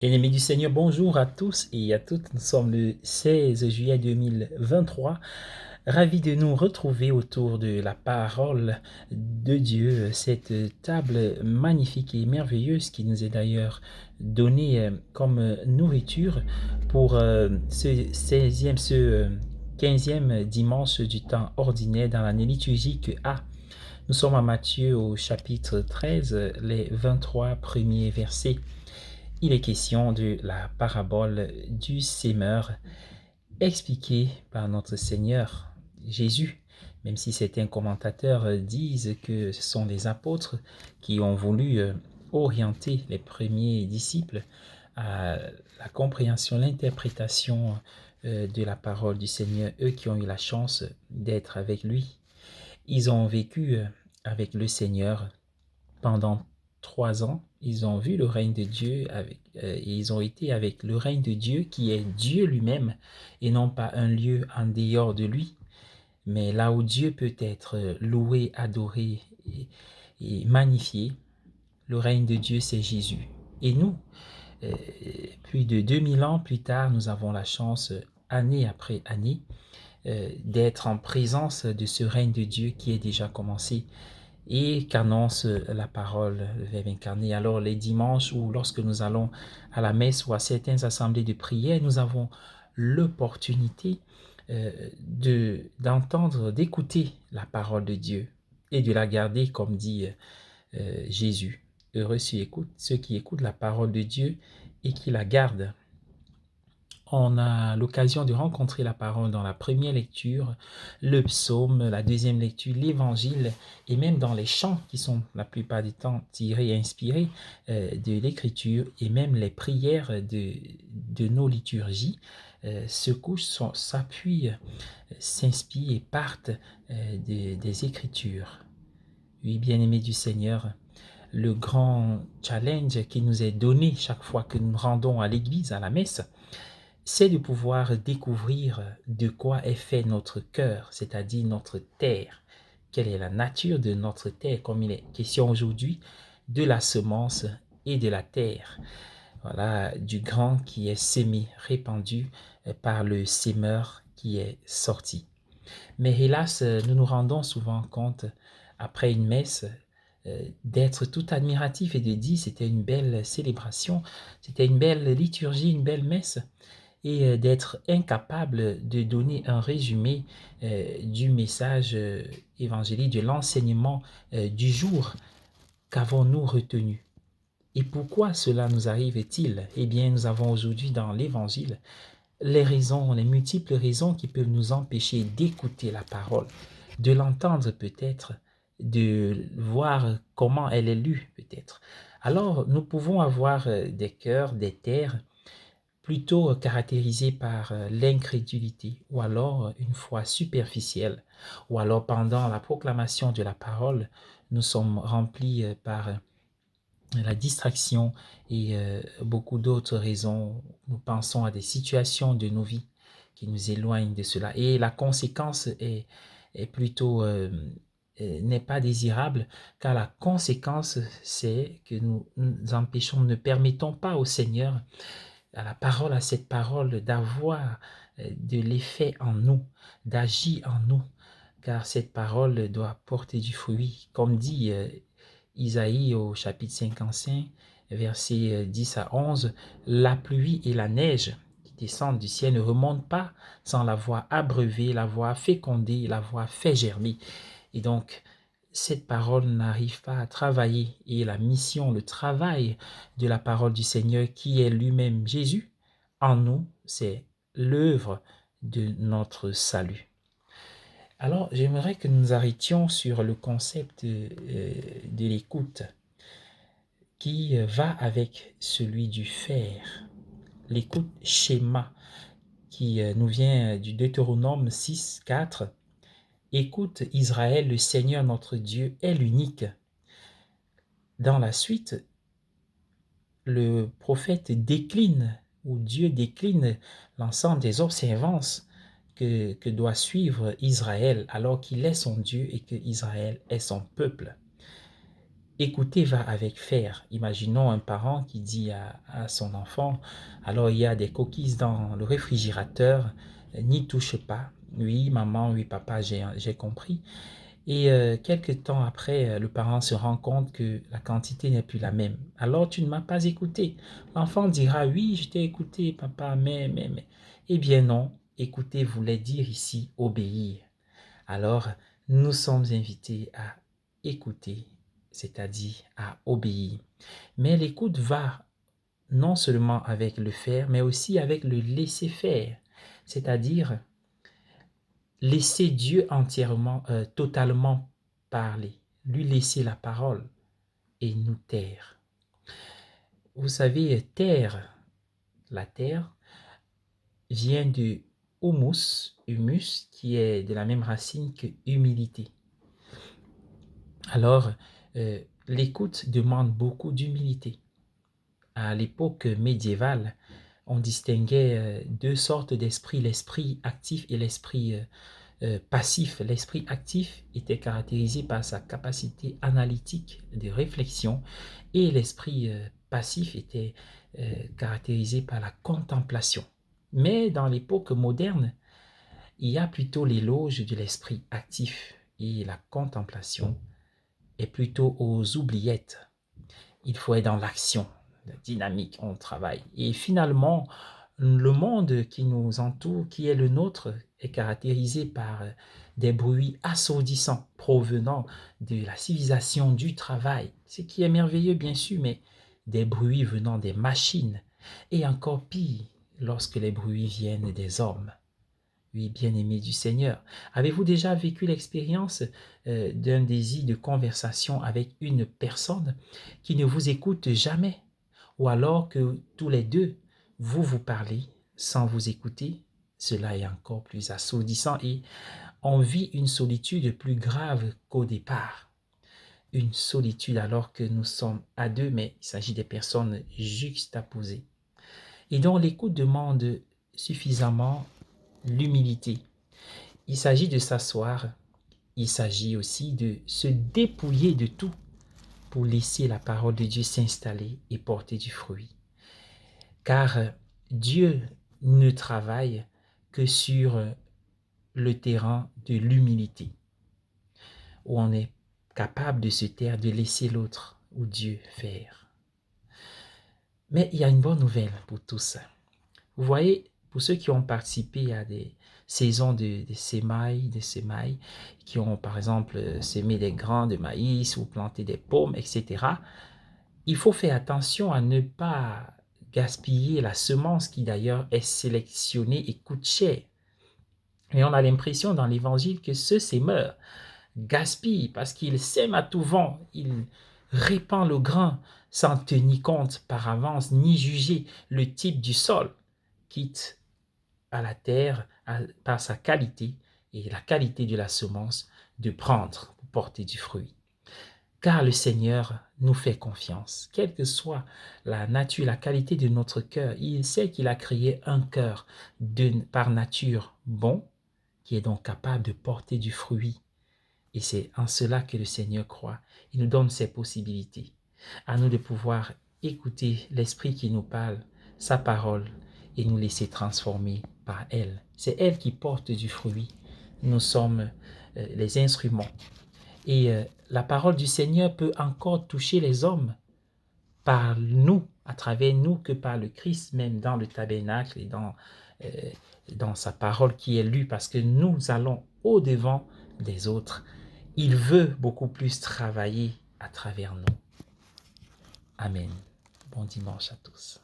Ennemis du Seigneur, bonjour à tous et à toutes. Nous sommes le 16 juillet 2023. Ravis de nous retrouver autour de la parole de Dieu, cette table magnifique et merveilleuse qui nous est d'ailleurs donnée comme nourriture pour ce 15e dimanche du temps ordinaire dans l'année liturgique A. Nous sommes à Matthieu au chapitre 13, les 23 premiers versets. Il est question de la parabole du sémeur expliquée par notre Seigneur Jésus, même si certains commentateurs disent que ce sont les apôtres qui ont voulu orienter les premiers disciples à la compréhension, l'interprétation de la parole du Seigneur, eux qui ont eu la chance d'être avec lui. Ils ont vécu avec le Seigneur pendant 3 ans. Ils ont vu le règne de Dieu et ils ont été avec le règne de Dieu qui est Dieu lui-même et non pas un lieu en dehors de lui, mais là où Dieu peut être loué, adoré et magnifié. Le règne de Dieu, c'est Jésus. Et nous, euh, plus de 2000 ans plus tard, nous avons la chance, année après année, d'être en présence de ce règne de Dieu qui est déjà commencé et qu'annonce la parole, le Verbe incarné. Alors les dimanches ou lorsque nous allons à la messe ou à certaines assemblées de prière, nous avons l'opportunité d'entendre, d'écouter la parole de Dieu et de la garder, comme dit Jésus. Heureux ceux qui écoutent la parole de Dieu et qui la gardent. On a l'occasion de rencontrer la parole dans la première lecture, le psaume, la deuxième lecture, l'évangile, et même dans les chants qui sont la plupart du temps tirés et inspirés de l'écriture, et même les prières de nos liturgies se couchent, s'appuient, s'inspirent et partent des écritures. Oui, bien-aimés du Seigneur, le grand challenge qui nous est donné chaque fois que nous rendons à l'église, à la messe, c'est de pouvoir découvrir de quoi est fait notre cœur, c'est-à-dire notre terre. Quelle est la nature de notre terre, comme il est question aujourd'hui, de la semence et de la terre. Voilà, du grain qui est sémé, répandu par le sémeur qui est sorti. Mais hélas, nous nous rendons souvent compte, après une messe, d'être tout admiratif et de dire c'était une belle célébration, c'était une belle liturgie, une belle messe, et d'être incapable de donner un résumé du message évangélique, de l'enseignement du jour qu'avons-nous retenu. Et pourquoi cela nous arrive-t-il? Eh bien, nous avons aujourd'hui dans l'Évangile les raisons, les multiples raisons qui peuvent nous empêcher d'écouter la parole, de l'entendre peut-être, de voir comment elle est lue peut-être. Alors, nous pouvons avoir des cœurs, des terres plutôt caractérisés par l'incrédulité ou alors une foi superficielle, ou alors pendant la proclamation de la parole, nous sommes remplis par la distraction et beaucoup d'autres raisons. Nous pensons à des situations de nos vies qui nous éloignent de cela. Et la conséquence est plutôt n'est pas désirable, car la conséquence, c'est que nous empêchons, ne permettons pas au Seigneur, à la parole, à cette parole, d'avoir de l'effet en nous, d'agir en nous, car cette parole doit porter du fruit, comme dit Isaïe au chapitre 55, versets 10 à 11, la pluie et la neige qui descendent du ciel ne remontent pas sans l'avoir abreuvé, l'avoir fécondé, l'avoir fait germer. Et donc, cette parole n'arrive pas à travailler. Et la mission, le travail de la parole du Seigneur, qui est lui-même Jésus, en nous, c'est l'œuvre de notre salut. Alors, j'aimerais que nous arrêtions sur le concept de l'écoute qui va avec celui du faire. L'écoute schéma qui nous vient du Deutéronome 6, 4. Écoute Israël, le Seigneur notre Dieu est l'unique. Dans la suite, le prophète décline, ou Dieu décline l'ensemble des observances que doit suivre Israël alors qu'il est son Dieu et que Israël est son peuple. écouter va avec faire. Imaginons un parent qui dit à son enfant, alors il y a des coquilles dans le réfrigérateur, n'y touche pas. Oui, maman, oui, papa, j'ai compris. Et quelque temps après, le parent se rend compte que la quantité n'est plus la même. Alors tu ne m'as pas écouté. L'enfant dira, oui, je t'ai écouté, papa, mais. Eh bien non, écouter voulait dire ici obéir. Alors, nous sommes invités à écouter, c'est-à-dire à obéir. Mais l'écoute va non seulement avec le faire, mais aussi avec le laisser faire, c'est-à-dire laisser Dieu entièrement, totalement parler, lui laisser la parole et nous taire. Vous savez, terre, la terre vient de humus, qui est de la même racine que humilité. Alors, l'écoute demande beaucoup d'humilité. À l'époque médiévale, on distinguait deux sortes d'esprits, l'esprit actif et l'esprit passif. L'esprit actif était caractérisé par sa capacité analytique de réflexion et l'esprit passif était caractérisé par la contemplation. Mais dans l'époque moderne, il y a plutôt l'éloge de l'esprit actif et la contemplation est plutôt aux oubliettes. Il faut être dans l'action, la dynamique, on travaille. Et finalement, le monde qui nous entoure, qui est le nôtre, est caractérisé par des bruits assourdissants provenant de la civilisation du travail, ce qui est merveilleux bien sûr, mais des bruits venant des machines, et encore pire lorsque les bruits viennent des hommes. Oui, bien-aimé du Seigneur, avez-vous déjà vécu l'expérience d'un désir de conversation avec une personne qui ne vous écoute jamais? Ou alors que tous les deux, vous parlez sans vous écouter? Cela est encore plus assourdissant et on vit une solitude plus grave qu'au départ. Une solitude alors que nous sommes à deux, mais il s'agit des personnes juxtaposées. Et donc l'écoute demande suffisamment l'humilité. Il s'agit de s'asseoir, il s'agit aussi de se dépouiller de tout pour laisser la parole de Dieu s'installer et porter du fruit. Car Dieu ne travaille que sur le terrain de l'humilité, où on est capable de se taire, de laisser l'autre ou Dieu faire. Mais il y a une bonne nouvelle pour tous. Vous voyez, pour ceux qui ont participé à des saisons de sémailles, qui ont par exemple semé des grains de maïs ou planté des pommes, etc., il faut faire attention à ne pas gaspiller la semence qui d'ailleurs est sélectionnée et coûte cher. Et on a l'impression dans l'évangile que ce sémeur gaspille parce qu'il sème à tout vent, il répand le grain sans tenir compte par avance ni juger le type du sol, quitte à la terre par sa qualité et la qualité de la semence de prendre pour porter du fruit. Car le Seigneur nous fait confiance, quelle que soit la nature, la qualité de notre cœur. Il sait qu'il a créé un cœur par nature bon, qui est donc capable de porter du fruit. Et c'est en cela que le Seigneur croit. Il nous donne ces possibilités. À nous de pouvoir écouter l'Esprit qui nous parle, sa parole, et nous laisser transformer par elle. C'est elle qui porte du fruit. Nous sommes les instruments. Et la parole du Seigneur peut encore toucher les hommes par nous, à travers nous, que par le Christ, même dans le tabernacle et dans sa parole qui est lue, parce que nous allons au-devant des autres. Il veut beaucoup plus travailler à travers nous. Amen. Bon dimanche à tous.